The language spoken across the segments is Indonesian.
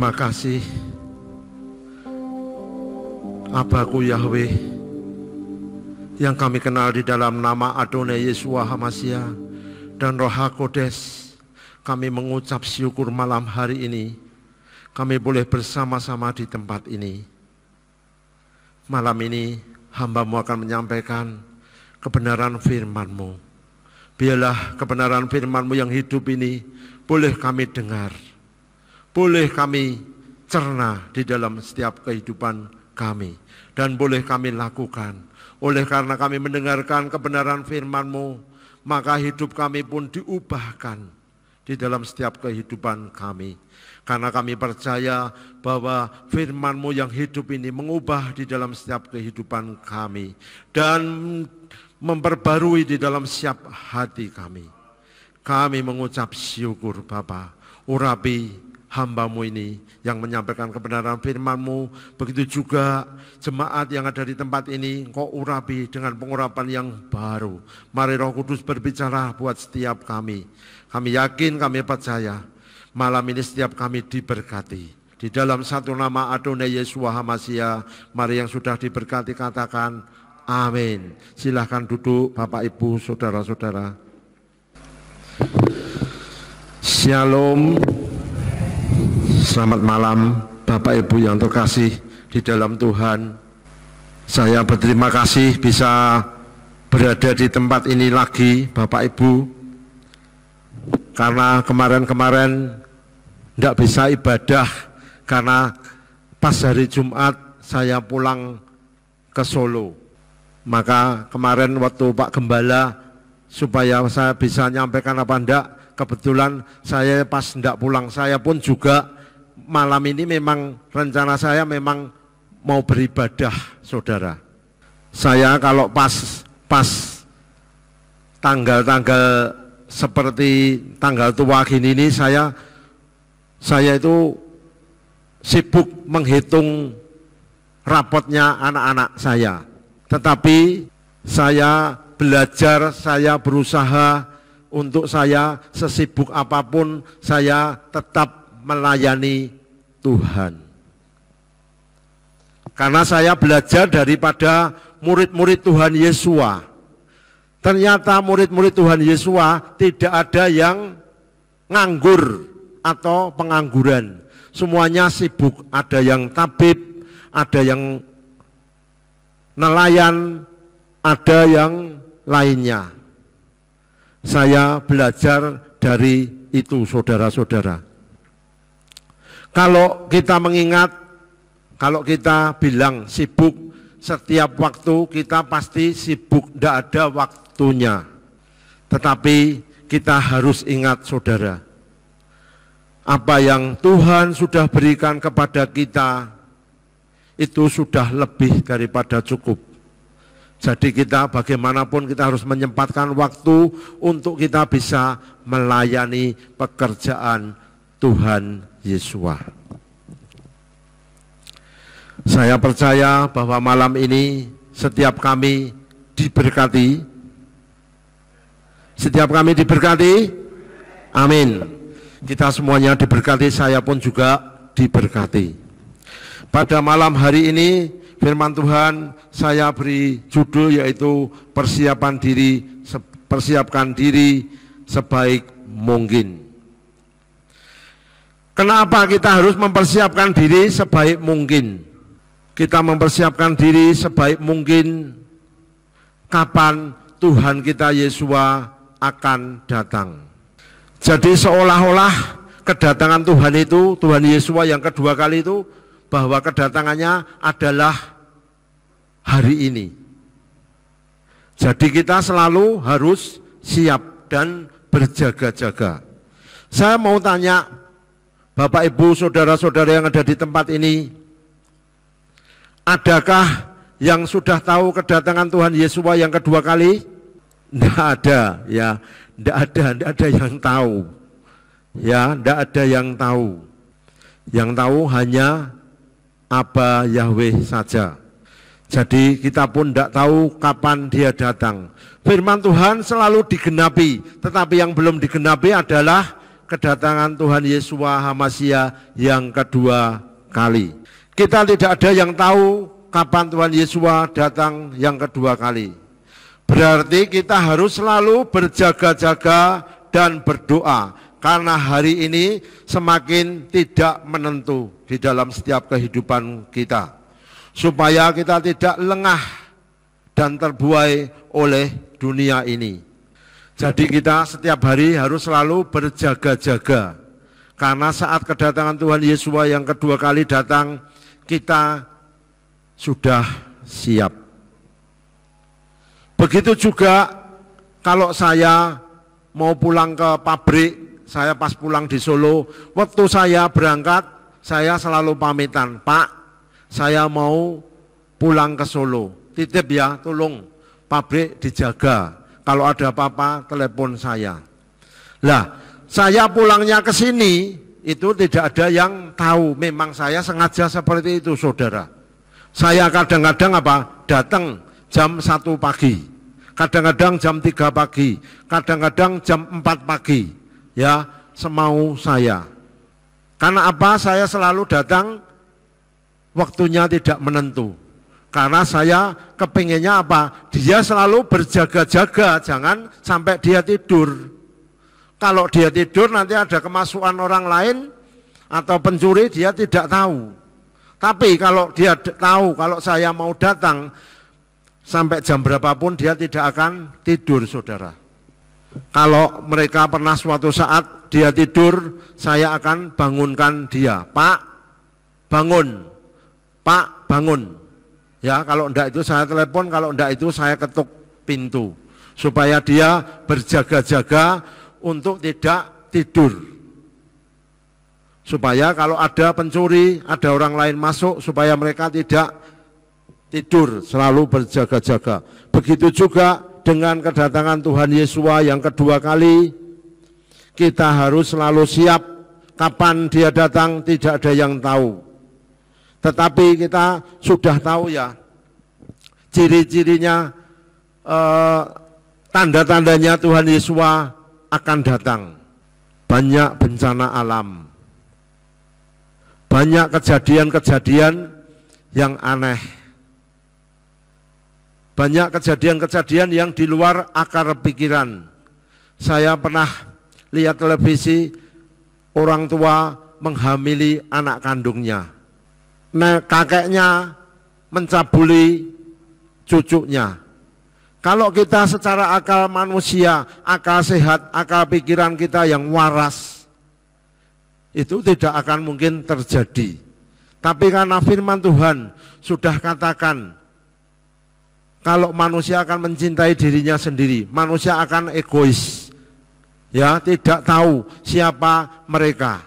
Terima kasih Abaku Yahweh yang kami kenal di dalam nama Adonai Yeshua HaMashiach dan Roh HaKodes. Kami mengucap syukur malam hari ini kami boleh bersama-sama di tempat ini. Malam ini hamba-Mu akan menyampaikan kebenaran firman-Mu. Biarlah kebenaran firman-Mu yang hidup ini boleh kami dengar, boleh kami cerna di dalam setiap kehidupan kami, dan boleh kami lakukan. Oleh karena kami mendengarkan kebenaran firman-Mu, maka hidup kami pun diubahkan di dalam setiap kehidupan kami. Karena kami percaya bahwa firman-Mu yang hidup ini mengubah di dalam setiap kehidupan kami dan memperbarui di dalam setiap hati kami. Kami mengucap syukur Bapa. Urapi hamba-Mu ini yang menyampaikan kebenaran firman-Mu. Begitu juga jemaat yang ada di tempat ini, Engkau urapi dengan pengurapan yang baru. Mari Roh Kudus berbicara buat setiap kami. Kami yakin, kami percaya malam ini setiap kami diberkati. Di dalam satu nama Adonai Yeshua HaMashiach, mari yang sudah diberkati katakan amin. Silahkan duduk Bapak Ibu Saudara-saudara. Shalom. Selamat malam Bapak Ibu yang terkasih di dalam Tuhan. Saya berterima kasih bisa berada di tempat ini lagi Bapak Ibu. Karena kemarin-kemarin tidak bisa ibadah karena pas hari Jumat saya pulang ke Solo. Maka kemarin waktu Pak Gembala supaya saya bisa nyampaikan apa enggak, kebetulan saya pas enggak pulang, saya pun juga malam ini memang rencana saya memang mau beribadah saudara. Saya kalau pas tanggal-tanggal seperti tanggal tua gini ini saya itu sibuk menghitung rapotnya anak-anak saya. Tetapi saya belajar, saya berusaha untuk saya sesibuk apapun saya tetap melayani Tuhan. Karena saya belajar daripada murid-murid Tuhan Yesua. Ternyata murid-murid Tuhan Yesua tidak ada yang nganggur atau pengangguran. Semuanya sibuk, ada yang tabib, ada yang nelayan, ada yang lainnya. Saya belajar dari itu saudara-saudara. Kalau kita mengingat, kalau kita bilang sibuk, setiap waktu kita pasti sibuk, tidak ada waktunya. Tetapi kita harus ingat saudara, apa yang Tuhan sudah berikan kepada kita itu sudah lebih daripada cukup. Jadi kita bagaimanapun kita harus menyempatkan waktu untuk kita bisa melayani pekerjaan Tuhan Yesua. Saya percaya bahwa malam ini setiap kami diberkati. Setiap kami diberkati. Amin. Kita semuanya diberkati, saya pun juga diberkati. Pada malam hari ini firman Tuhan saya beri judul yaitu persiapkan diri sebaik mungkin. Kenapa kita harus mempersiapkan diri sebaik mungkin? Kita mempersiapkan diri sebaik mungkin kapan Tuhan kita Yesua akan datang. Jadi seolah-olah kedatangan Tuhan itu, Tuhan Yesua yang kedua kali itu, bahwa kedatangannya adalah hari ini. Jadi kita selalu harus siap dan berjaga-jaga. Saya mau tanya Bapak Ibu saudara-saudara yang ada di tempat ini, adakah yang sudah tahu kedatangan Tuhan Yesua yang kedua kali? Tidak ada, ya, tidak ada yang tahu, ya, tidak ada yang tahu. Yang tahu hanya Aba Yahweh saja. Jadi kita pun tidak tahu kapan dia datang. Firman Tuhan selalu digenapi, tetapi yang belum digenapi adalah kedatangan Tuhan Yesus HaMasiah yang kedua kali. Kita tidak ada yang tahu kapan Tuhan Yesus datang yang kedua kali. Berarti kita harus selalu berjaga-jaga dan berdoa, karena hari ini semakin tidak menentu di dalam setiap kehidupan kita, supaya kita tidak lengah dan terbuai oleh dunia ini. Jadi kita setiap hari harus selalu berjaga-jaga, karena saat kedatangan Tuhan Yesus yang kedua kali datang, kita sudah siap. Begitu juga kalau saya mau pulang ke pabrik, saya pas pulang di Solo, waktu saya berangkat, saya selalu pamitan, Pak, saya mau pulang ke Solo, titip ya, tolong pabrik dijaga, kalau ada apa-apa telepon saya. Lah, saya pulangnya ke sini, itu tidak ada yang tahu, memang saya sengaja seperti itu, saudara. Saya kadang-kadang datang jam 1 pagi, kadang-kadang jam 3 pagi, kadang-kadang jam 4 pagi, ya semau saya. Karena apa? Saya selalu datang, waktunya tidak menentu. Karena saya kepinginnya apa? Dia selalu berjaga-jaga, jangan sampai dia tidur. Kalau dia tidur nanti ada kemasukan orang lain atau pencuri, dia tidak tahu. Tapi kalau dia tahu kalau saya mau datang sampai jam berapapun, dia tidak akan tidur, saudara. Kalau mereka pernah suatu saat dia tidur, saya akan bangunkan dia. Pak, bangun. Pak, bangun. Ya, kalau enggak itu saya telepon, kalau enggak itu saya ketuk pintu. Supaya dia berjaga-jaga untuk tidak tidur. Supaya kalau ada pencuri, ada orang lain masuk, supaya mereka tidak tidur, selalu berjaga-jaga. Begitu juga dengan kedatangan Tuhan Yesus yang kedua kali, kita harus selalu siap. Kapan dia datang tidak ada yang tahu. Tetapi kita sudah tahu ya, ciri-cirinya, tanda-tandanya Tuhan Yesus akan datang. Banyak bencana alam, banyak kejadian-kejadian yang aneh, banyak kejadian-kejadian yang di luar akar pikiran. Saya pernah lihat televisi, orang tua menghamili anak kandungnya, kakeknya mencabuli cucunya. Kalau kita secara akal manusia, akal sehat, akal pikiran kita yang waras, itu tidak akan mungkin terjadi. Tapi karena firman Tuhan sudah katakan, kalau manusia akan mencintai dirinya sendiri, manusia akan egois, ya, tidak tahu siapa mereka.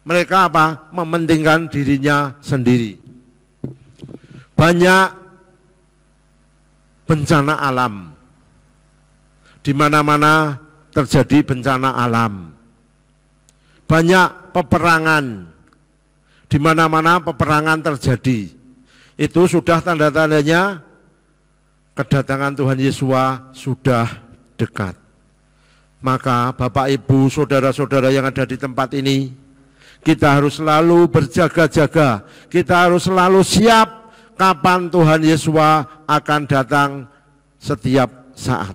Mereka apa? Mementingkan dirinya sendiri. Banyak bencana alam, di mana-mana terjadi bencana alam. Banyak peperangan, di mana-mana peperangan terjadi. Itu sudah tanda-tandanya kedatangan Tuhan Yesus sudah dekat. Maka Bapak Ibu, saudara-saudara yang ada di tempat ini, kita harus selalu berjaga-jaga, kita harus selalu siap kapan Tuhan Yesus akan datang setiap saat.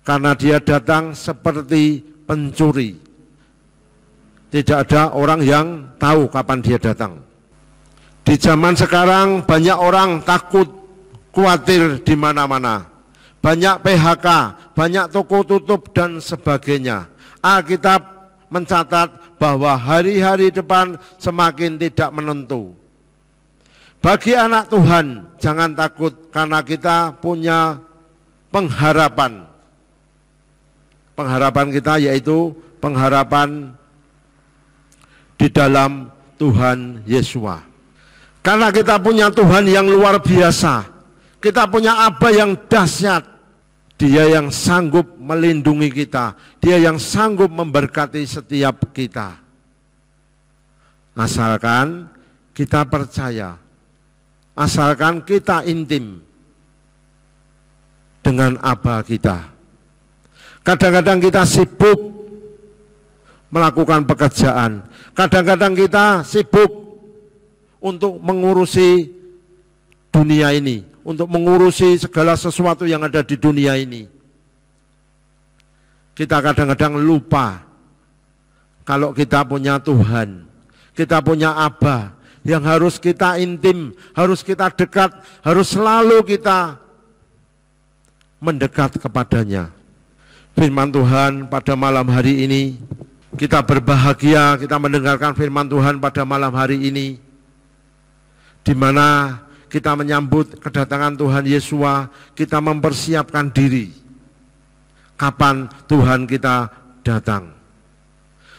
Karena dia datang seperti pencuri. Tidak ada orang yang tahu kapan dia datang. Di zaman sekarang banyak orang takut, khawatir di mana-mana. Banyak PHK, banyak toko tutup dan sebagainya. Alkitab mencatat bahwa hari-hari depan semakin tidak menentu. Bagi anak Tuhan, jangan takut karena kita punya pengharapan. Pengharapan kita yaitu pengharapan di dalam Tuhan Yesus. Karena kita punya Tuhan yang luar biasa, kita punya Aba yang dahsyat. Dia yang sanggup melindungi kita, dia yang sanggup memberkati setiap kita. Asalkan kita percaya, asalkan kita intim dengan Aba kita. Kadang-kadang kita sibuk melakukan pekerjaan. Kadang-kadang kita sibuk untuk mengurusi dunia ini, untuk mengurusi segala sesuatu yang ada di dunia ini. Kita kadang-kadang lupa kalau kita punya Tuhan, kita punya Aba yang harus kita intim, harus kita dekat, harus selalu kita mendekat kepadanya. Firman Tuhan pada malam hari ini, kita berbahagia kita mendengarkan firman Tuhan pada malam hari ini, di mana kita menyambut kedatangan Tuhan Yesus, kita mempersiapkan diri kapan Tuhan kita datang.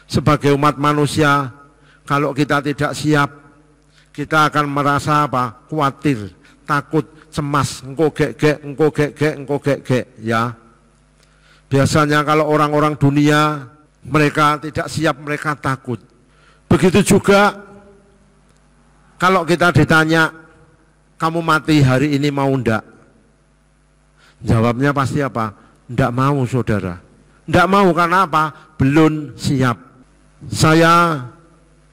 Sebagai umat manusia, kalau kita tidak siap, kita akan merasa apa? Khawatir, takut, cemas, engko gek, ya. Biasanya kalau orang-orang dunia, mereka tidak siap, mereka takut. Begitu juga kalau kita ditanya, kamu mati hari ini mau ndak? Jawabnya pasti apa? Ndak mau, saudara. Ndak mau karena apa? Belum siap. Saya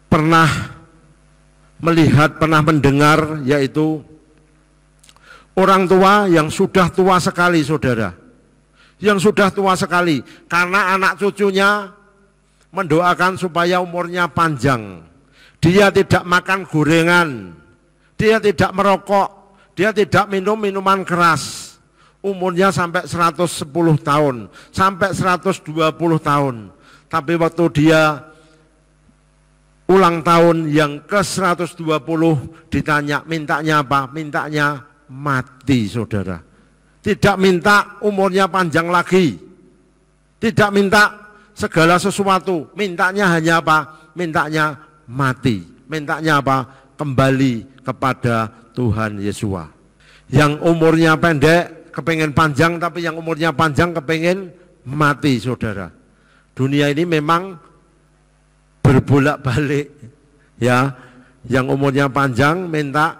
pernah melihat, pernah mendengar, yaitu orang tua yang sudah tua sekali, saudara. Yang sudah tua sekali, karena anak cucunya mendoakan supaya umurnya panjang. Dia tidak makan gorengan, dia tidak merokok, dia tidak minum minuman keras. Umurnya sampai 110 tahun, sampai 120 tahun. Tapi waktu dia ulang tahun yang ke-120 ditanya, mintanya apa? Mintanya mati, saudara. Tidak minta umurnya panjang lagi, tidak minta segala sesuatu, mintanya hanya apa? Mintanya mati, mintanya apa? Kembali kepada Tuhan Yesus. Yang umurnya pendek kepengen panjang, tapi yang umurnya panjang kepengen mati, saudara. Dunia ini memang berbolak-balik, ya. Yang umurnya panjang minta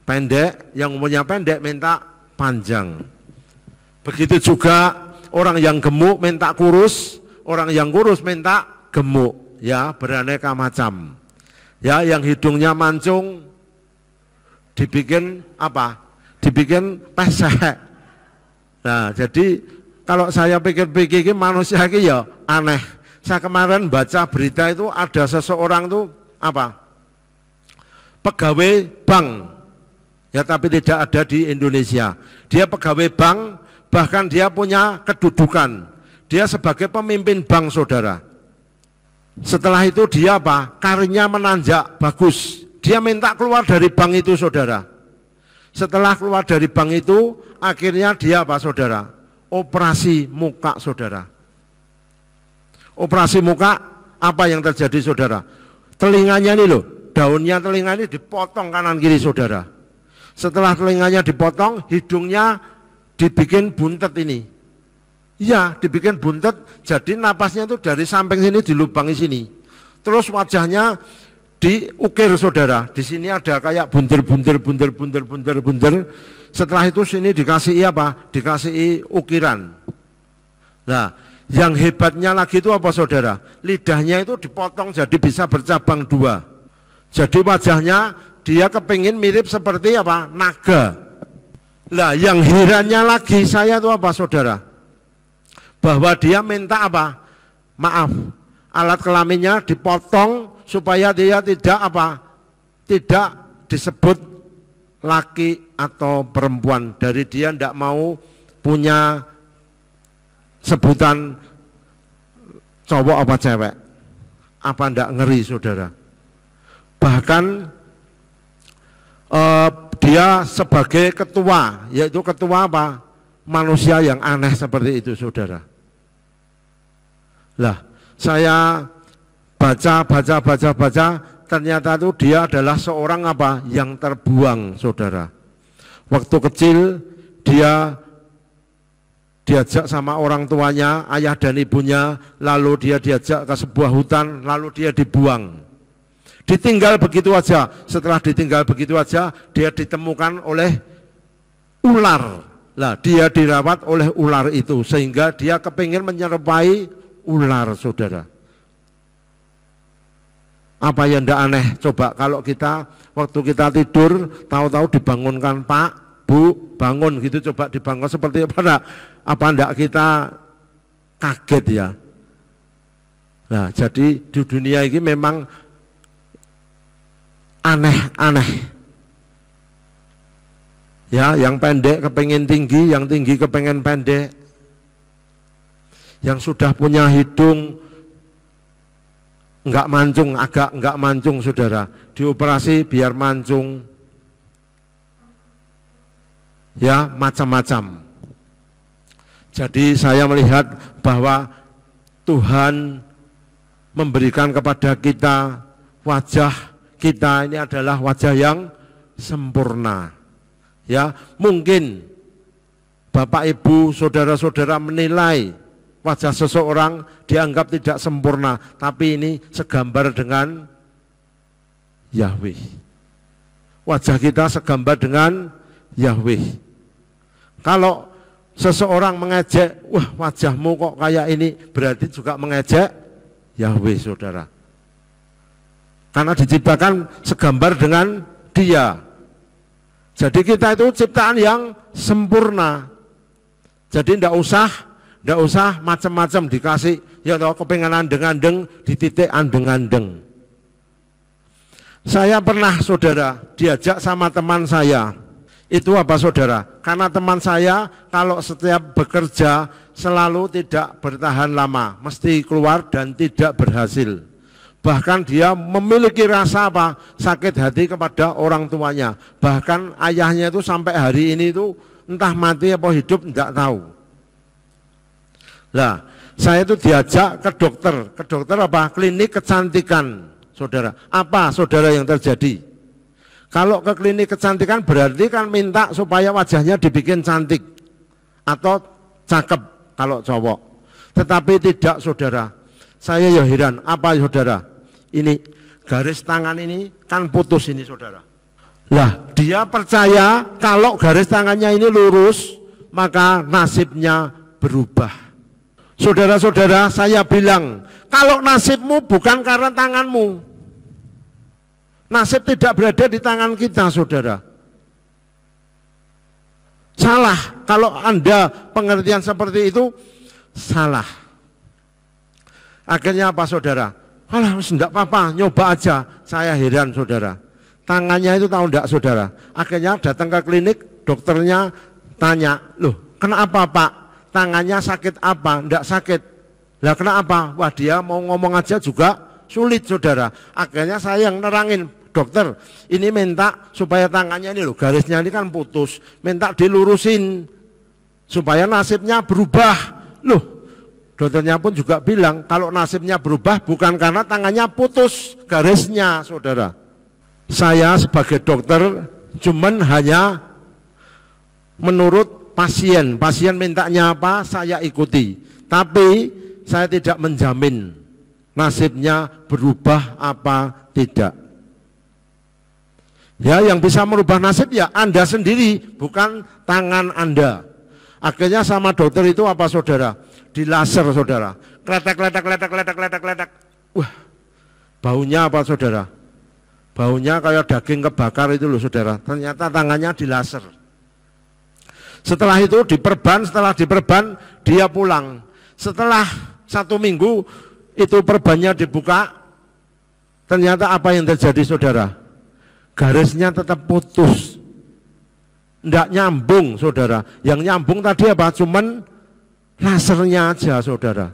pendek, yang umurnya pendek minta panjang. Begitu juga orang yang gemuk minta kurus, orang yang kurus minta gemuk, ya, beraneka macam. Ya, yang hidungnya mancung dibikin apa? Dibikin pesek. Nah, jadi kalau saya pikir-pikir manusia ini ya aneh. Saya kemarin baca berita itu ada seseorang tuh apa? Pegawai bank. Ya, tapi tidak ada di Indonesia. Dia pegawai bank, bahkan dia punya kedudukan. Dia sebagai pemimpin bank, saudara. Setelah itu dia apa? Karirnya menanjak, bagus. Dia minta keluar dari bank itu, saudara. Setelah keluar dari bank itu, akhirnya dia apa, saudara? Operasi muka, saudara. Operasi muka, apa yang terjadi, saudara? Telinganya ini loh, daunnya telinga ini dipotong kanan kiri, saudara. Setelah telinganya dipotong, hidungnya dibikin buntet ini. Iya, dibikin buntet, jadi napasnya itu dari samping sini dilubangi sini. Terus wajahnya diukir, saudara. Di sini ada kayak buntir-buntir. Setelah itu sini dikasih apa? Dikasih ukiran. Nah, yang hebatnya lagi itu apa, saudara? Lidahnya itu dipotong jadi bisa bercabang dua. Jadi wajahnya dia kepingin mirip seperti apa? Naga. Lah, yang herannya lagi saya itu apa, saudara? Bahwa dia minta apa? Maaf, alat kelaminnya dipotong supaya dia tidak apa? Tidak disebut laki atau perempuan. Dari dia tidak mau punya sebutan cowok apa cewek. Apa tidak ngeri, saudara? Bahkan dia sebagai ketua, yaitu ketua apa? Manusia yang aneh seperti itu, saudara. Lah, saya baca, ternyata itu dia adalah seorang apa? Yang terbuang, saudara. Waktu kecil dia diajak sama orang tuanya, ayah dan ibunya, lalu dia diajak ke sebuah hutan, lalu dia dibuang. Ditinggal begitu aja. Setelah ditinggal begitu aja, dia ditemukan oleh ular. Lah, dia dirawat oleh ular itu sehingga dia kepingin menyerupai ular, saudara. Apa yang tidak aneh? Coba kalau kita waktu kita tidur tahu-tahu dibangunkan, Pak, Bu, bangun gitu, coba dibangun seperti apa? Apa enggak kita kaget ya? Nah, jadi di dunia ini memang aneh-aneh. Ya, yang pendek kepengen tinggi, yang tinggi kepengen pendek. Yang sudah punya hidung enggak mancung, agak enggak mancung, saudara. Dioperasi biar mancung. Ya, macam-macam. Jadi saya melihat bahwa Tuhan memberikan kepada kita wajah kita ini adalah wajah yang sempurna. Ya, mungkin Bapak Ibu, saudara-saudara menilai wajah seseorang dianggap tidak sempurna, tapi ini segambar dengan Yahweh. Wajah kita segambar dengan Yahweh. Kalau seseorang mengejek, wah wajahmu kok kayak ini, berarti juga mengejek Yahweh, saudara. Karena diciptakan segambar dengan Dia. Jadi kita itu ciptaan yang sempurna. Jadi tidak usah macam-macam dikasih, ya toh kepengen andeng-andeng, dititik andeng-andeng. Saya pernah, saudara, diajak sama teman saya. Itu apa, saudara? Karena teman saya kalau setiap bekerja selalu tidak bertahan lama, mesti keluar dan tidak berhasil. Bahkan dia memiliki rasa apa? Sakit hati kepada orang tuanya. Bahkan ayahnya itu sampai hari ini itu entah mati apa hidup tidak tahu. Nah, saya itu diajak ke dokter apa? Klinik kecantikan, saudara. Apa, saudara, yang terjadi? Kalau ke klinik kecantikan berarti kan minta supaya wajahnya dibikin cantik atau cakep kalau cowok. Tetapi tidak, saudara. Saya ya heran, apa, saudara? Ini garis tangan ini kan putus ini, saudara. Lah, dia percaya kalau garis tangannya ini lurus, maka nasibnya berubah. Saudara-saudara, saya bilang, kalau nasibmu bukan karena tanganmu, nasib tidak berada di tangan kita, saudara. Salah, kalau Anda pengertian seperti itu, salah. Akhirnya apa, saudara? Alah, enggak apa-apa, nyoba aja. Saya heran, saudara. Tangannya itu tahu enggak, saudara? Akhirnya datang ke klinik, dokternya tanya, loh, kenapa, Pak? Tangannya sakit apa? Enggak sakit. Lah kenapa? Wah, dia mau ngomong aja juga sulit, saudara. Akhirnya saya yang nerangin, dokter, ini minta supaya tangannya ini loh, garisnya ini kan putus, minta dilurusin supaya nasibnya berubah. Loh, dokternya pun juga bilang kalau nasibnya berubah bukan karena tangannya putus garisnya, saudara. Saya sebagai dokter cuman hanya menurut pasien mintanya apa, saya ikuti. Tapi saya tidak menjamin nasibnya berubah apa tidak. Ya, yang bisa merubah nasib ya Anda sendiri, bukan tangan Anda. Akhirnya sama dokter itu apa, saudara? Di laser, saudara. Kletek. Wah, baunya apa, saudara? Baunya kayak daging kebakar itu loh, saudara. Ternyata tangannya di laser. Setelah itu diperban, dia pulang. Setelah 1 minggu itu perbannya dibuka. Ternyata apa yang terjadi, saudara? Garisnya tetap putus. Tidak nyambung, saudara. Yang nyambung tadi apa? Cuman lasernya aja, saudara.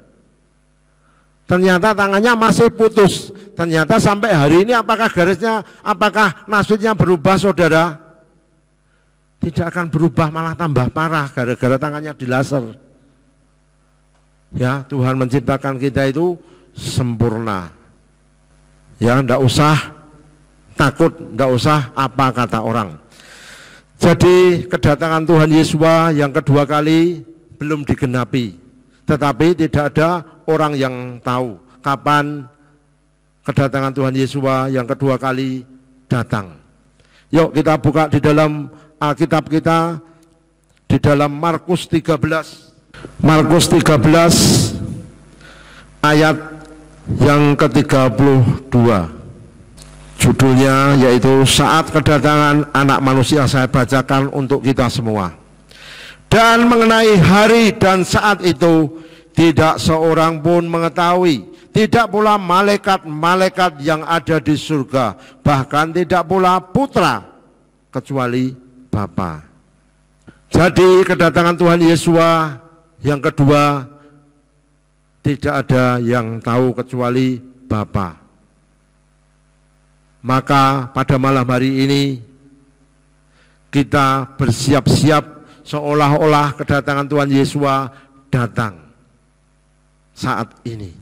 Ternyata tangannya masih putus. Ternyata sampai hari ini apakah nasibnya berubah, saudara? Tidak akan berubah, malah tambah parah gara-gara tangannya di laser. Ya, Tuhan menciptakan kita itu sempurna. Ya, enggak usah takut, enggak usah apa kata orang. Jadi kedatangan Tuhan Yesus yang kedua kali belum digenapi. Tetapi tidak ada orang yang tahu kapan kedatangan Tuhan Yesus yang kedua kali datang. Yuk kita buka di dalam Alkitab kita di dalam Markus 13. Markus 13 ayat yang ke-32. Judulnya yaitu saat kedatangan anak manusia. Saya bacakan untuk kita semua. Dan mengenai hari dan saat itu tidak seorang pun mengetahui, tidak pula malaikat-malaikat yang ada di surga, bahkan tidak pula putra, kecuali Bapa. Jadi kedatangan Tuhan Yesus yang kedua tidak ada yang tahu kecuali Bapa. Maka pada malam hari ini kita bersiap-siap seolah-olah kedatangan Tuhan Yesus datang saat ini.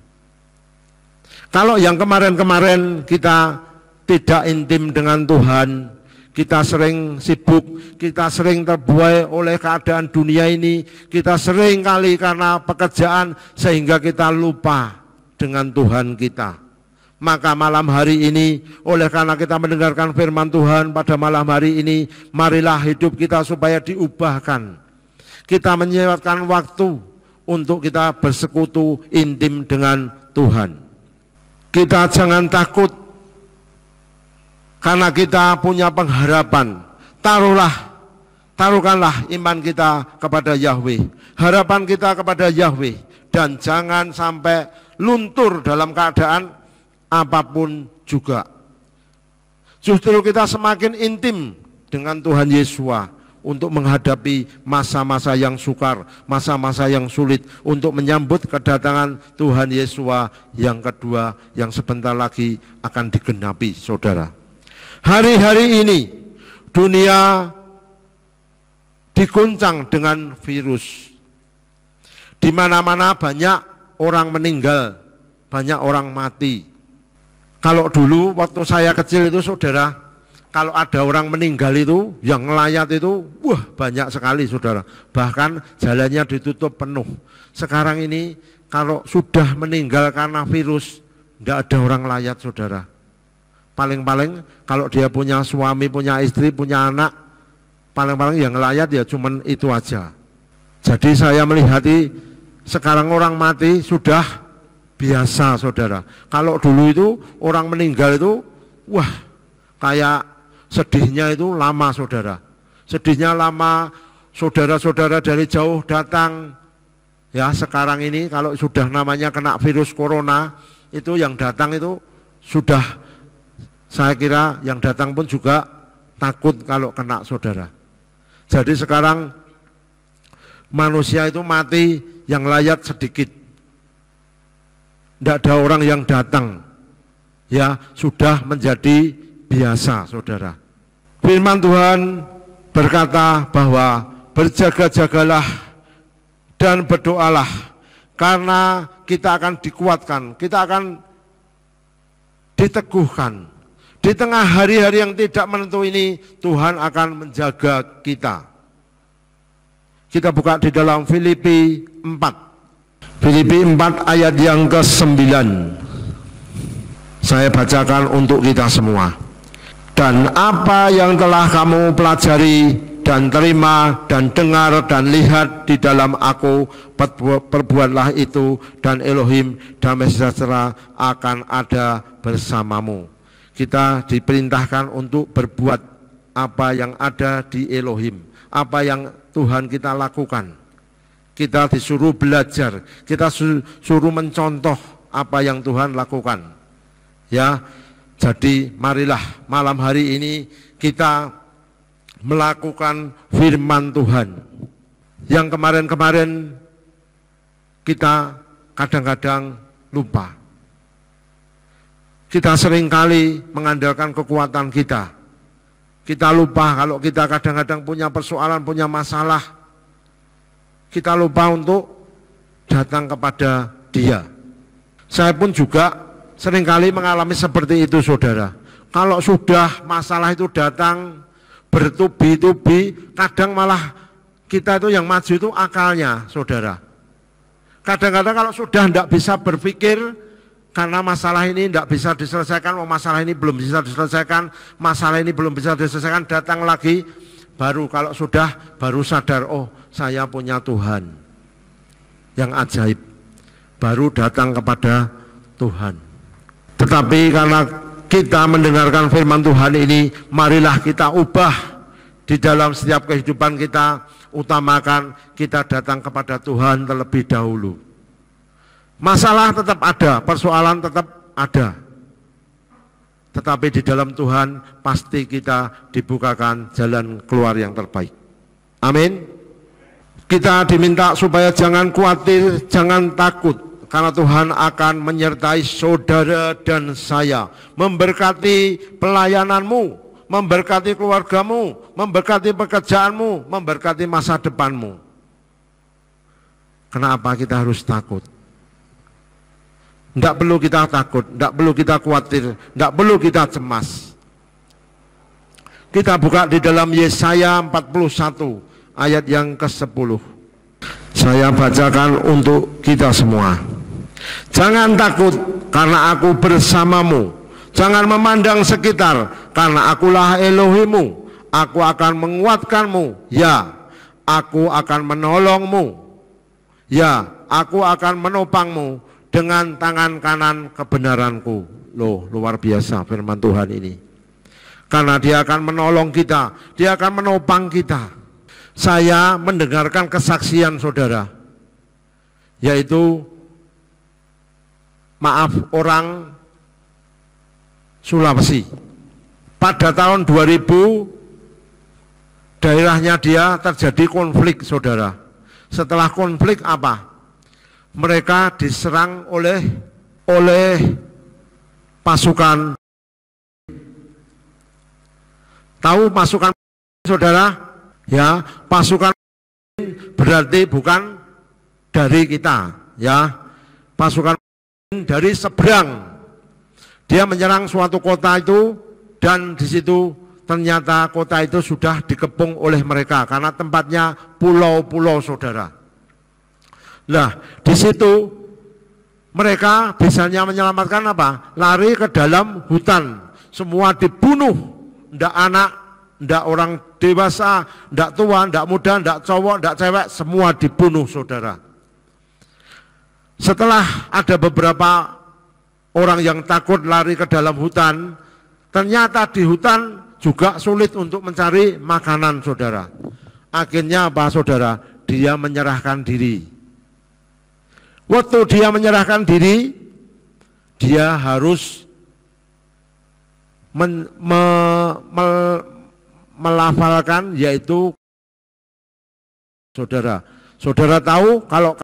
Kalau yang kemarin-kemarin kita tidak intim dengan Tuhan, kita sering sibuk, kita sering terbuai oleh keadaan dunia ini, kita sering kali karena pekerjaan sehingga kita lupa dengan Tuhan kita. Maka malam hari ini, oleh karena kita mendengarkan firman Tuhan pada malam hari ini, marilah hidup kita supaya diubahkan. Kita menyempatkan waktu untuk kita bersekutu intim dengan Tuhan. Kita jangan takut karena kita punya pengharapan. Taruhkanlah iman kita kepada Yahweh, harapan kita kepada Yahweh, dan jangan sampai luntur dalam keadaan apapun juga. Justru kita semakin intim dengan Tuhan Yesus untuk menghadapi masa-masa yang sukar, masa-masa yang sulit, untuk menyambut kedatangan Tuhan Yesus yang kedua yang sebentar lagi akan digenapi, saudara. Hari-hari ini dunia diguncang dengan virus. Di mana-mana banyak orang meninggal, banyak orang mati. Kalau dulu waktu saya kecil itu, saudara, kalau ada orang meninggal itu, yang ngelayat itu, wah banyak sekali, saudara. Bahkan jalannya ditutup penuh. Sekarang ini kalau sudah meninggal karena virus, tidak ada orang layat, saudara. Paling-paling kalau dia punya suami, punya istri, punya anak, paling-paling yang ngelayat ya cuman itu aja. Jadi saya melihati sekarang orang mati sudah biasa, saudara. Kalau dulu itu orang meninggal itu, wah kayak sedihnya itu lama, saudara. Sedihnya lama, saudara-saudara dari jauh datang. Ya sekarang ini kalau sudah namanya kena virus corona, itu yang datang itu sudah, saya kira yang datang pun juga takut kalau kena, saudara. Jadi sekarang manusia itu mati yang layat sedikit. Tidak ada orang yang datang, ya sudah menjadi biasa, saudara. Firman Tuhan berkata bahwa berjaga-jagalah dan berdoalah, karena kita akan dikuatkan, kita akan diteguhkan. Di tengah hari-hari yang tidak menentu ini, Tuhan akan menjaga kita. Kita buka di dalam Filipi 4. Filipi 4 ayat yang ke-9. Saya bacakan untuk kita semua. Dan apa yang telah kamu pelajari dan terima dan dengar dan lihat di dalam aku, perbuatlah itu, dan Elohim damai sejahtera akan ada bersamamu. Kita diperintahkan untuk berbuat apa yang ada di Elohim, apa yang Tuhan kita lakukan. Kita disuruh belajar, kita suruh mencontoh apa yang Tuhan lakukan. Ya, jadi marilah malam hari ini kita melakukan firman Tuhan. Yang kemarin-kemarin kita kadang-kadang lupa. Kita seringkali mengandalkan kekuatan kita. Kita lupa kalau kita kadang-kadang punya persoalan, punya masalah. Kita lupa untuk datang kepada Dia. Saya pun juga seringkali mengalami seperti itu, saudara. Kalau sudah masalah itu datang bertubi-tubi, kadang malah kita itu yang maju itu akalnya, saudara. Kadang-kadang kalau sudah tidak bisa berpikir karena masalah ini tidak bisa diselesaikan, masalah ini belum bisa diselesaikan, masalah ini belum bisa diselesaikan, datang lagi Baru kalau sudah, baru sadar, oh saya punya Tuhan yang ajaib. Baru datang kepada Tuhan. Tetapi karena kita mendengarkan firman Tuhan ini, marilah kita ubah di dalam setiap kehidupan kita, utamakan kita datang kepada Tuhan terlebih dahulu. Masalah tetap ada, persoalan tetap ada. Tetapi di dalam Tuhan pasti kita dibukakan jalan keluar yang terbaik. Amin. Kita diminta supaya jangan khawatir, jangan takut, karena Tuhan akan menyertai saudara dan saya, memberkati pelayananmu, memberkati keluargamu, memberkati pekerjaanmu, memberkati masa depanmu. Kenapa kita harus takut? Tidak perlu kita takut, tidak perlu kita khawatir, tidak perlu kita cemas. Kita buka di dalam Yesaya 41 ayat yang ke-10. Saya bacakan untuk kita semua. Jangan takut karena aku bersamamu. Jangan memandang sekitar karena akulah Elohimu. Aku akan menguatkanmu. Ya, aku akan menolongmu. Ya, aku akan menopangmu dengan tangan kanan kebenaranku. Loh, luar biasa firman Tuhan ini. Karena Dia akan menolong kita, Dia akan menopang kita. Saya mendengarkan kesaksian saudara, yaitu orang Sulawesi. Pada tahun 2000 daerahnya dia terjadi konflik saudara. Setelah konflik apa? Mereka diserang oleh pasukan. Tahu pasukan saudara? Ya, pasukan berarti bukan dari kita, ya. Pasukan dari seberang. Dia menyerang suatu kota itu, dan di situ ternyata kota itu sudah dikepung oleh mereka karena tempatnya pulau-pulau saudara. Nah, di situ mereka bisanya menyelamatkan apa? Lari ke dalam hutan. Semua dibunuh, ndak anak, ndak orang dewasa, ndak tua, ndak muda, ndak cowok, ndak cewek, semua dibunuh saudara. Setelah ada beberapa orang yang takut lari ke dalam hutan, ternyata di hutan juga sulit untuk mencari makanan saudara. Akhirnya apa saudara? Dia menyerahkan diri. Waktu dia menyerahkan diri, dia harus melafalkan, yaitu saudara. Saudara tahu kalau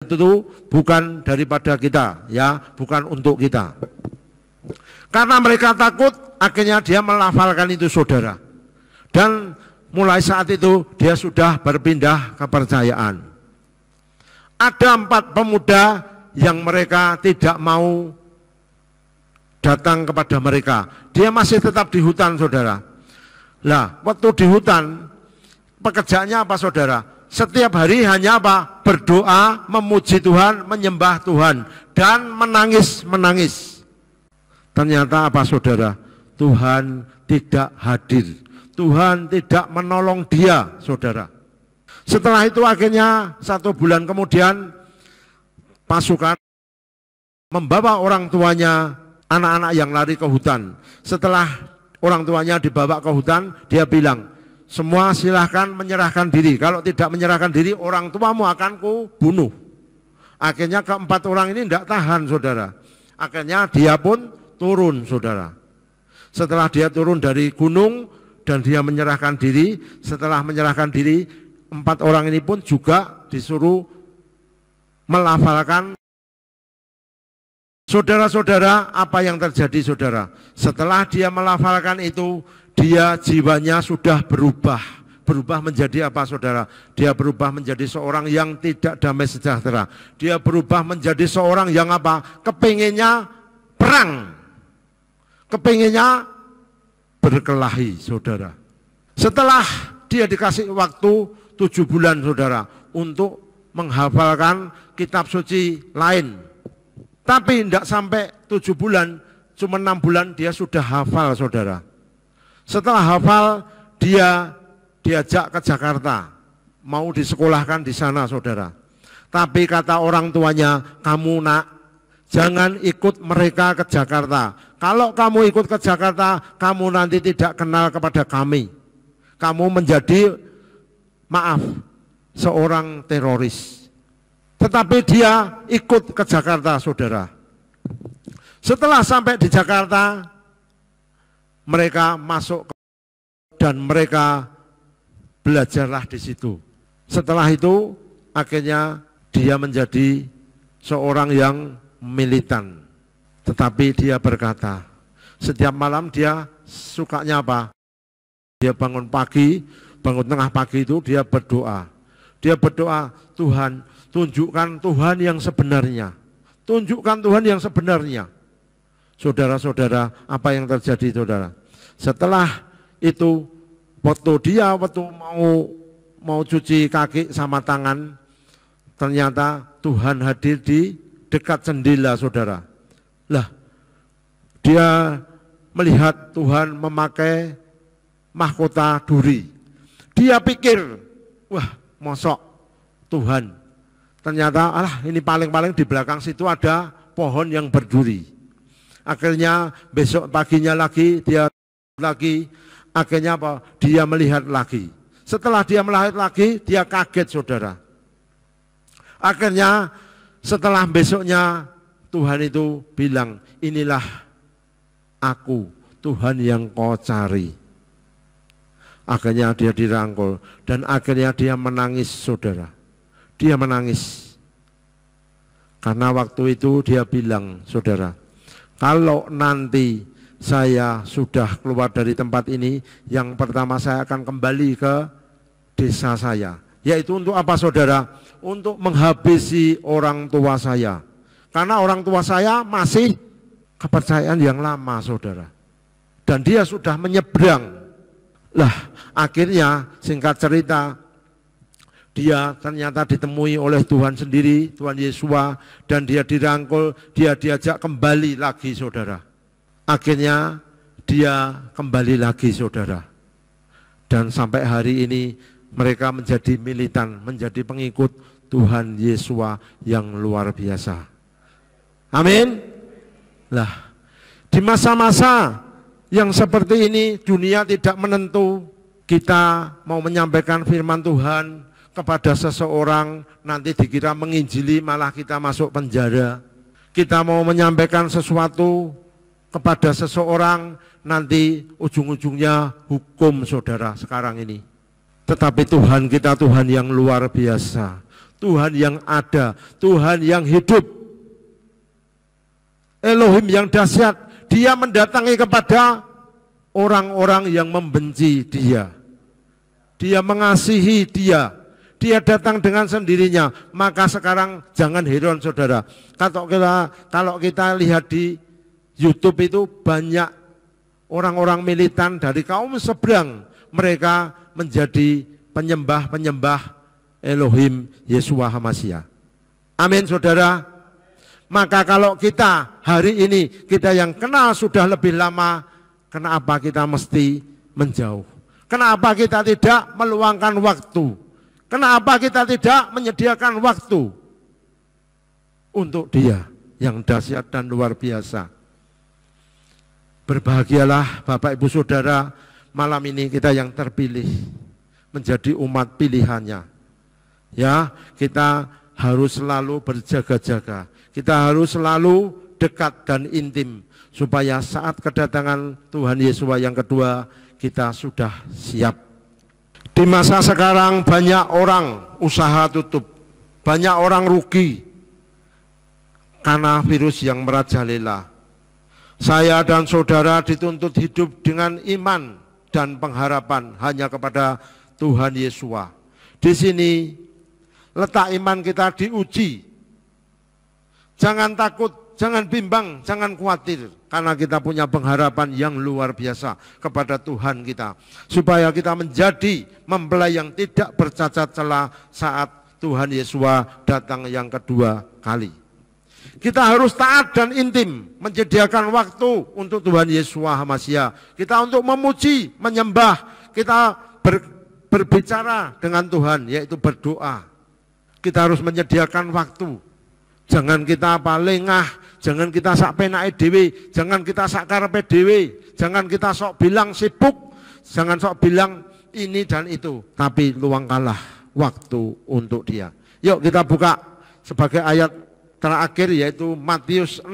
itu bukan daripada kita, ya, bukan untuk kita. Karena mereka takut, akhirnya dia melafalkan itu saudara. Dan mulai saat itu dia sudah berpindah kepercayaan. Ada 4 pemuda yang mereka tidak mau datang kepada mereka. Dia masih tetap di hutan saudara. Lah, waktu di hutan, pekerjaannya apa saudara? Setiap hari hanya apa? Berdoa, memuji Tuhan, menyembah Tuhan, dan menangis-menangis. Ternyata apa saudara? Tuhan tidak hadir. Tuhan tidak menolong dia saudara. Setelah itu akhirnya 1 bulan kemudian pasukan membawa orang tuanya, anak-anak yang lari ke hutan. Setelah orang tuanya dibawa ke hutan, dia bilang, semua silahkan menyerahkan diri. Kalau tidak menyerahkan diri, orang tuamu akan kubunuh. Akhirnya ke-4 orang ini tidak tahan saudara. Akhirnya dia pun turun saudara. Setelah dia turun dari gunung dan dia menyerahkan diri, setelah menyerahkan diri, 4 orang ini pun juga disuruh melafalkan. Saudara-saudara, apa yang terjadi saudara? Setelah dia melafalkan itu, dia jiwanya sudah berubah. Berubah menjadi apa saudara? Dia berubah menjadi seorang yang tidak damai sejahtera. Dia berubah menjadi seorang yang apa? Kepengennya perang. Kepengennya berkelahi saudara. Setelah dia dikasih waktu 7 bulan saudara untuk menghafalkan kitab suci lain. Tapi tidak sampai 7 bulan, cuma 6 bulan dia sudah hafal saudara. Setelah hafal, dia diajak ke Jakarta, mau disekolahkan di sana saudara. Tapi kata orang tuanya, kamu nak, jangan ikut mereka ke Jakarta. Kalau kamu ikut ke Jakarta, kamu nanti tidak kenal kepada kami. Kamu menjadi, maaf, seorang teroris. Tetapi dia ikut ke Jakarta saudara. Setelah sampai di Jakarta, mereka masuk dan mereka belajarlah di situ. Setelah itu akhirnya dia menjadi seorang yang militan. Tetapi dia berkata, setiap malam dia sukanya apa? Dia bangun pagi, bangun tengah pagi itu dia berdoa. Dia berdoa, Tuhan, tunjukkan Tuhan yang sebenarnya. Tunjukkan Tuhan yang sebenarnya. Saudara-saudara, apa yang terjadi saudara? Setelah itu, waktu mau cuci kaki sama tangan, ternyata Tuhan hadir di dekat jendela saudara. Lah, dia melihat Tuhan memakai mahkota duri. Dia pikir, wah mosok Tuhan. Ternyata ini paling-paling di belakang situ ada pohon yang berduri. Akhirnya besok paginya lagi dia akhirnya apa? Dia melihat lagi. Setelah dia melihat lagi, dia kaget saudara. Akhirnya setelah besoknya Tuhan itu bilang, inilah aku, Tuhan yang kau cari. Akhirnya dia dirangkul dan akhirnya dia menangis saudara. Dia menangis. Karena waktu itu dia bilang, saudara, kalau nanti saya sudah keluar dari tempat ini, yang pertama saya akan kembali ke desa saya. Yaitu untuk apa saudara? Untuk menghabisi orang tua saya. Karena orang tua saya masih kepercayaan yang lama saudara. Dan dia sudah menyeberang. Lah akhirnya singkat cerita, dia ternyata ditemui oleh Tuhan sendiri, Tuhan Yesua, dan dia dirangkul, dia diajak kembali lagi saudara. Akhirnya dia kembali lagi saudara. Dan sampai hari ini mereka menjadi militan, menjadi pengikut Tuhan Yesua yang luar biasa. Amin. Lah, di masa-masa yang seperti ini dunia tidak menentu, kita mau menyampaikan firman Tuhan kepada seseorang, nanti dikira menginjili malah kita masuk penjara. Kita mau menyampaikan sesuatu kepada seseorang, nanti ujung-ujungnya hukum saudara sekarang ini. Tetapi Tuhan kita Tuhan yang luar biasa, Tuhan yang ada, Tuhan yang hidup, Elohim yang dahsyat. Dia mendatangi kepada orang-orang yang membenci dia. Dia mengasihi dia. Dia datang dengan sendirinya. Maka sekarang jangan heran saudara. Kalau kita lihat di YouTube itu banyak orang-orang militan dari kaum seberang. Mereka menjadi penyembah-penyembah Elohim Yeshua HaMashiach. Amin saudara. Maka kalau kita hari ini, kita yang kenal sudah lebih lama, kenapa kita mesti menjauh? Kenapa kita tidak meluangkan waktu? Kenapa kita tidak menyediakan waktu untuk dia yang dahsyat dan luar biasa? Berbahagialah Bapak Ibu Saudara, malam ini kita yang terpilih menjadi umat pilihannya. Ya, kita harus selalu berjaga-jaga. Kita harus selalu dekat dan intim supaya saat kedatangan Tuhan Yesus yang kedua kita sudah siap. Di masa sekarang banyak orang usaha tutup, banyak orang rugi karena virus yang merajalela. Saya dan saudara dituntut hidup dengan iman dan pengharapan hanya kepada Tuhan Yesus. Di sini letak iman kita diuji. Jangan takut, jangan bimbang, jangan khawatir. Karena kita punya pengharapan yang luar biasa kepada Tuhan kita. Supaya kita menjadi mempelai yang tidak bercacat celah saat Tuhan Yesus datang yang kedua kali. Kita harus taat dan intim, menyediakan waktu untuk Tuhan Yesus HaMashiach. Kita untuk memuji, menyembah, kita berbicara dengan Tuhan, yaitu berdoa. Kita harus menyediakan waktu. Jangan kita lengah, jangan kita sak penake dhewe, jangan kita sak karepe dhewe, jangan kita sok bilang sibuk, jangan sok bilang ini dan itu, tapi luangkanlah waktu untuk Dia. Yuk kita buka sebagai ayat terakhir, yaitu Matius 6.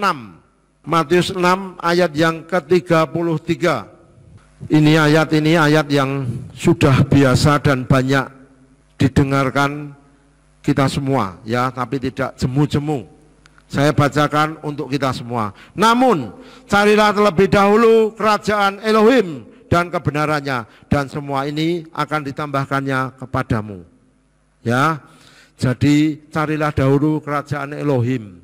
Matius 6 ayat yang ke-33. Ini ayat yang sudah biasa dan banyak didengarkan kita semua, ya, tapi tidak jemu-jemu. Saya bacakan untuk kita semua. Namun, carilah terlebih dahulu kerajaan Elohim dan kebenarannya, dan semua ini akan ditambahkannya kepadamu. Ya, jadi carilah dahulu kerajaan Elohim.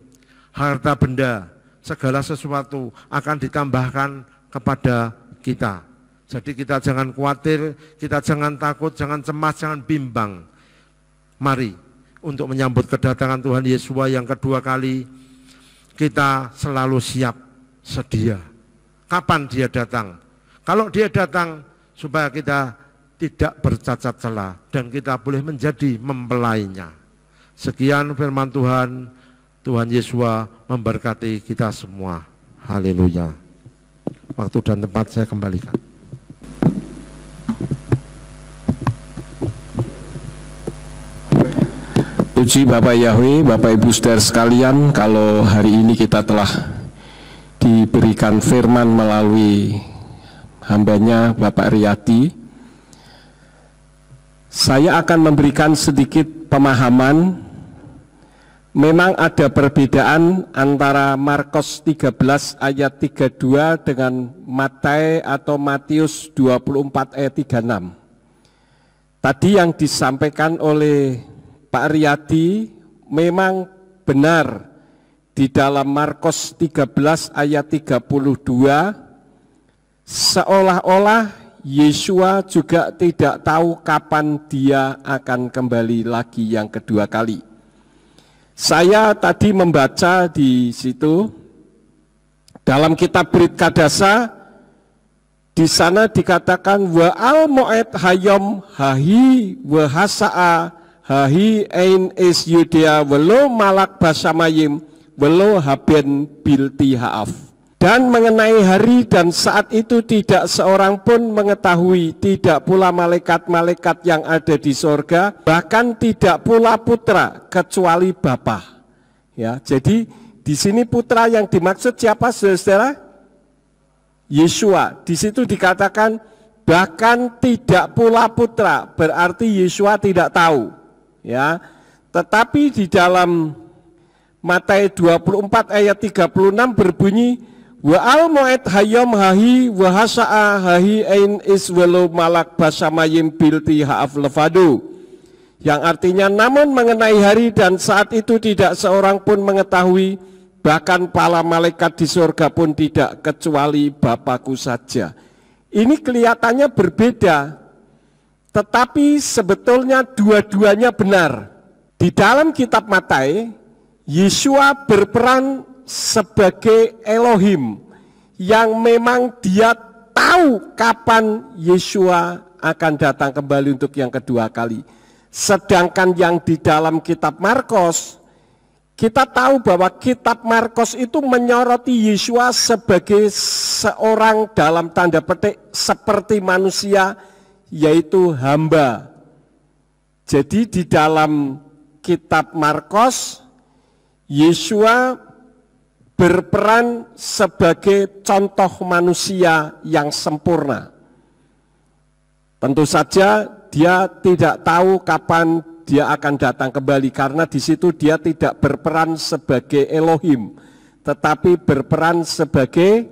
Harta benda, segala sesuatu akan ditambahkan kepada kita. Jadi kita jangan khawatir, kita jangan takut, jangan cemas, jangan bimbang. Mari untuk menyambut kedatangan Tuhan Yesus yang kedua kali, kita selalu siap, sedia. Kapan Dia datang? Kalau Dia datang, supaya kita tidak bercacat celah dan kita boleh menjadi mempelainya. Sekian firman Tuhan. Tuhan Yesus memberkati kita semua. Haleluya. Waktu dan tempat saya kembalikan. Puji Bapak Yahweh, Bapak Ibu Saudara sekalian, kalau hari ini kita telah diberikan firman melalui hambanya Bapak Riyadi, saya akan memberikan sedikit pemahaman. Memang ada perbedaan antara Markus 13 ayat 32 dengan Matius 24 ayat 36. Tadi yang disampaikan oleh Pak Riyadi memang benar. Di dalam Markus 13 ayat 32, seolah-olah Yesua juga tidak tahu kapan Dia akan kembali lagi yang kedua kali. Saya tadi membaca di situ dalam kitab Brit Kadasa, di sana dikatakan wa al moed hayom hahi wa hasaa hahi ein is Yudea welo malak basamayim welo haben bilti haaf. Dan mengenai hari dan saat itu tidak seorang pun mengetahui, tidak pula malaikat-malaikat yang ada di sorga, bahkan tidak pula putra kecuali Bapa. Ya, jadi di sini putra yang dimaksud siapa, saudara? Yesua. Di situ dikatakan bahkan tidak pula putra, berarti Yesua tidak tahu. Ya, tetapi di dalam Matius 24 ayat 36 berbunyi wa al moed hayom hahi wa hasaa hahi ein iswelo malak basamayim bilti haaf levado, yang artinya namun mengenai hari dan saat itu tidak seorang pun mengetahui, bahkan para malaikat di surga pun tidak kecuali Bapakku saja. Ini kelihatannya berbeda, tetapi sebetulnya dua-duanya benar. Di dalam kitab Matius, Yesua berperan sebagai Elohim yang memang Dia tahu kapan Yesua akan datang kembali untuk yang kedua kali. Sedangkan yang di dalam kitab Markus, kita tahu bahwa kitab Markus itu menyoroti Yesua sebagai seorang dalam tanda petik seperti manusia, yaitu hamba. Jadi di dalam kitab Markus, Yesua berperan sebagai contoh manusia yang sempurna. Tentu saja Dia tidak tahu kapan Dia akan datang kembali, karena di situ Dia tidak berperan sebagai Elohim, tetapi berperan sebagai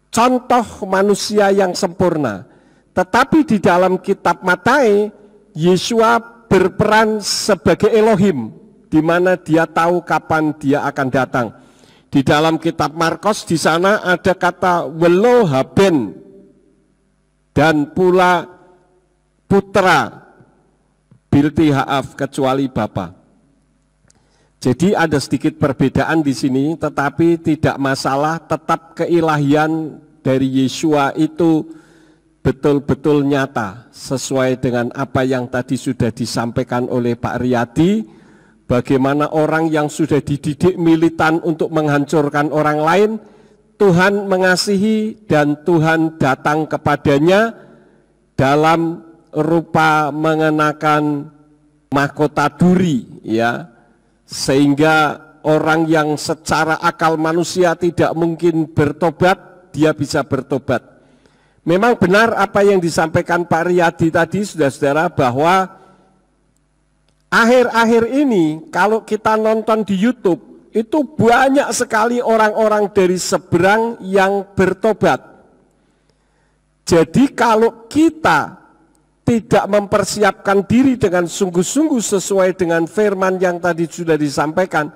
contoh manusia yang sempurna. Tetapi di dalam kitab Matius, Yesua berperan sebagai Elohim, di mana Dia tahu kapan Dia akan datang. Di dalam kitab Markus di sana ada kata welo haben dan pula putra bilti haaf kecuali Bapa. Jadi ada sedikit perbedaan di sini, tetapi tidak masalah, tetap keilahian dari Yesua itu betul-betul nyata sesuai dengan apa yang tadi sudah disampaikan oleh Pak Riyadi, bagaimana orang yang sudah dididik militan untuk menghancurkan orang lain, Tuhan mengasihi dan Tuhan datang kepadanya dalam rupa mengenakan mahkota duri, ya, sehingga orang yang secara akal manusia tidak mungkin bertobat, dia bisa bertobat. Memang benar apa yang disampaikan Pak Riyadi tadi, saudara-saudara, bahwa akhir-akhir ini kalau kita nonton di YouTube, itu banyak sekali orang-orang dari seberang yang bertobat. Jadi kalau kita tidak mempersiapkan diri dengan sungguh-sungguh sesuai dengan firman yang tadi sudah disampaikan,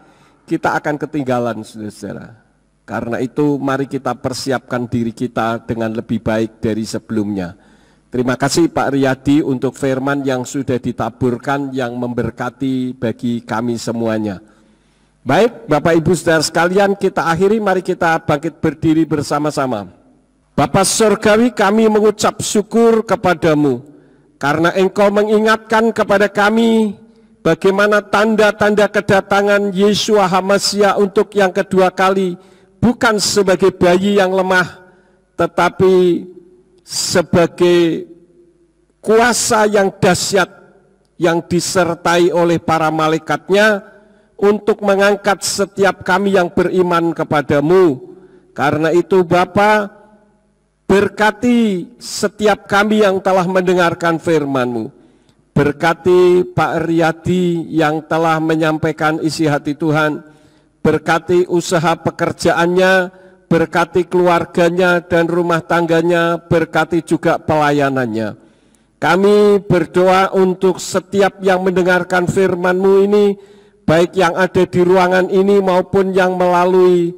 kita akan ketinggalan, saudara-saudara. Karena itu mari kita persiapkan diri kita dengan lebih baik dari sebelumnya. Terima kasih Pak Riyadi untuk firman yang sudah ditaburkan, yang memberkati bagi kami semuanya. Baik, Bapak Ibu saudara sekalian, kita akhiri, mari kita bangkit berdiri bersama-sama. Bapa Surgawi, kami mengucap syukur kepadamu, karena Engkau mengingatkan kepada kami bagaimana tanda-tanda kedatangan Yeshua HaMasyiah untuk yang kedua kali, bukan sebagai bayi yang lemah, tetapi sebagai kuasa yang dahsyat yang disertai oleh para malaikatnya untuk mengangkat setiap kami yang beriman kepadamu. Karena itu Bapa, berkati setiap kami yang telah mendengarkan firman-Mu. Berkati Pak Riyadi yang telah menyampaikan isi hati Tuhan. Berkati usaha pekerjaannya, berkati keluarganya dan rumah tangganya, berkati juga pelayanannya. Kami berdoa untuk setiap yang mendengarkan firman-Mu ini, baik yang ada di ruangan ini maupun yang melalui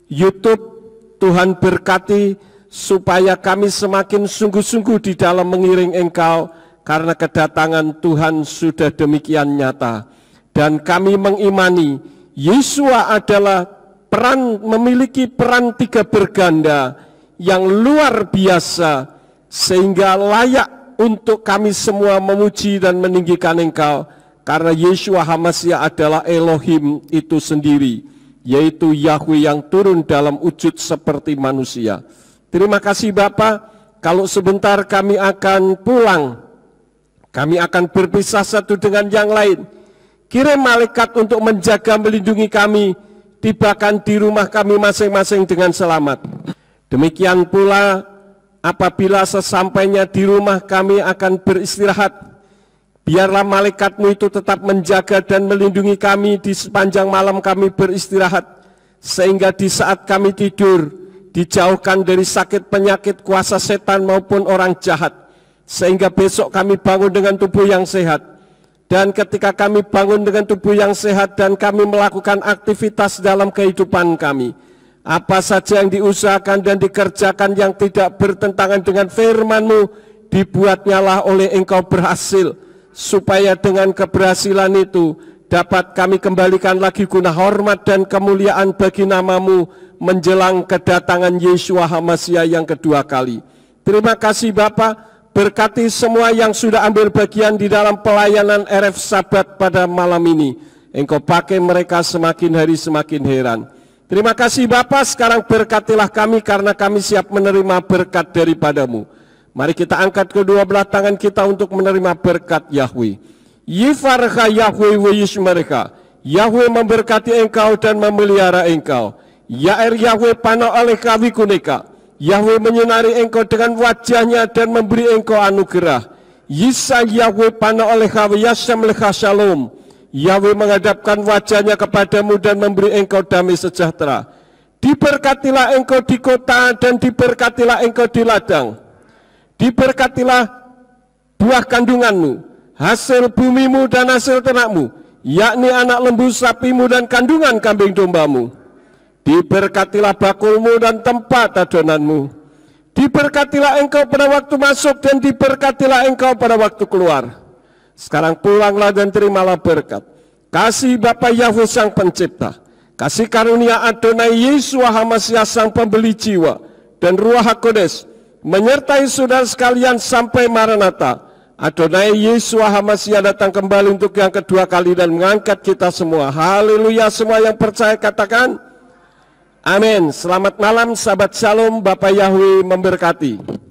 YouTube. Tuhan berkati supaya kami semakin sungguh-sungguh di dalam mengiring Engkau, karena kedatangan Tuhan sudah demikian nyata. Dan kami mengimani Yeshua adalah memiliki peran tiga berganda yang luar biasa, sehingga layak untuk kami semua memuji dan meninggikan Engkau, karena Yeshua HaMasyiah adalah Elohim itu sendiri, yaitu Yahweh yang turun dalam wujud seperti manusia. Terima kasih Bapa, kalau sebentar kami akan pulang, kami akan berpisah satu dengan yang lain. Kirim malaikat untuk menjaga melindungi kami, tibakan di rumah kami masing-masing dengan selamat. Demikian pula apabila sesampainya di rumah kami akan beristirahat, biarlah malaikat-Mu itu tetap menjaga dan melindungi kami di sepanjang malam kami beristirahat, sehingga di saat kami tidur, dijauhkan dari sakit penyakit kuasa setan maupun orang jahat, sehingga besok kami bangun dengan tubuh yang sehat. Dan ketika kami bangun dengan tubuh yang sehat dan kami melakukan aktivitas dalam kehidupan kami, apa saja yang diusahakan dan dikerjakan yang tidak bertentangan dengan firman-Mu, dibuatnyalah oleh Engkau berhasil, supaya dengan keberhasilan itu dapat kami kembalikan lagi guna hormat dan kemuliaan bagi nama-Mu menjelang kedatangan Yeshua HaMasyiah yang kedua kali. Terima kasih Bapa, berkati semua yang sudah ambil bagian di dalam pelayanan RF Sabat pada malam ini. Engkau pakai mereka semakin hari semakin heran. Terima kasih Bapa, sekarang berkatilah kami karena kami siap menerima berkat daripada-Mu. Mari kita angkat kedua belah tangan kita untuk menerima berkat Yahweh. Yifarcha Yahweh wa yishmercha. Yahweh memberkati engkau dan memelihara engkau. Yair Yahweh pana olehka wikuneka. Yahweh menyinari engkau dengan wajahnya dan memberi engkau anugerah. Yisa Yahweh pana olehka yasam lecha shalom. Yahweh menghadapkan wajahnya kepadamu dan memberi engkau damai sejahtera. Diberkatilah engkau di kota dan diberkatilah engkau di ladang. Diberkatilah buah kandunganmu, hasil bumimu dan hasil ternakmu, yakni anak lembu sapimu dan kandungan kambing dombamu. Diberkatilah bakulmu dan tempat adonanmu. Diberkatilah engkau pada waktu masuk dan diberkatilah engkau pada waktu keluar. Sekarang pulanglah dan terimalah berkat. Kasih Bapa Yahweh Sang Pencipta, kasih karunia Adonai Yeshua HaMasyiah Sang Pembeli jiwa, dan Ruach HaKodes menyertai saudara sekalian sampai Maranatha. Adonai Yeshua HaMashiach datang kembali untuk yang kedua kali dan mengangkat kita semua. Haleluya, semua yang percaya katakan amin. Selamat malam sahabat Shalom, Bapak Yahweh memberkati.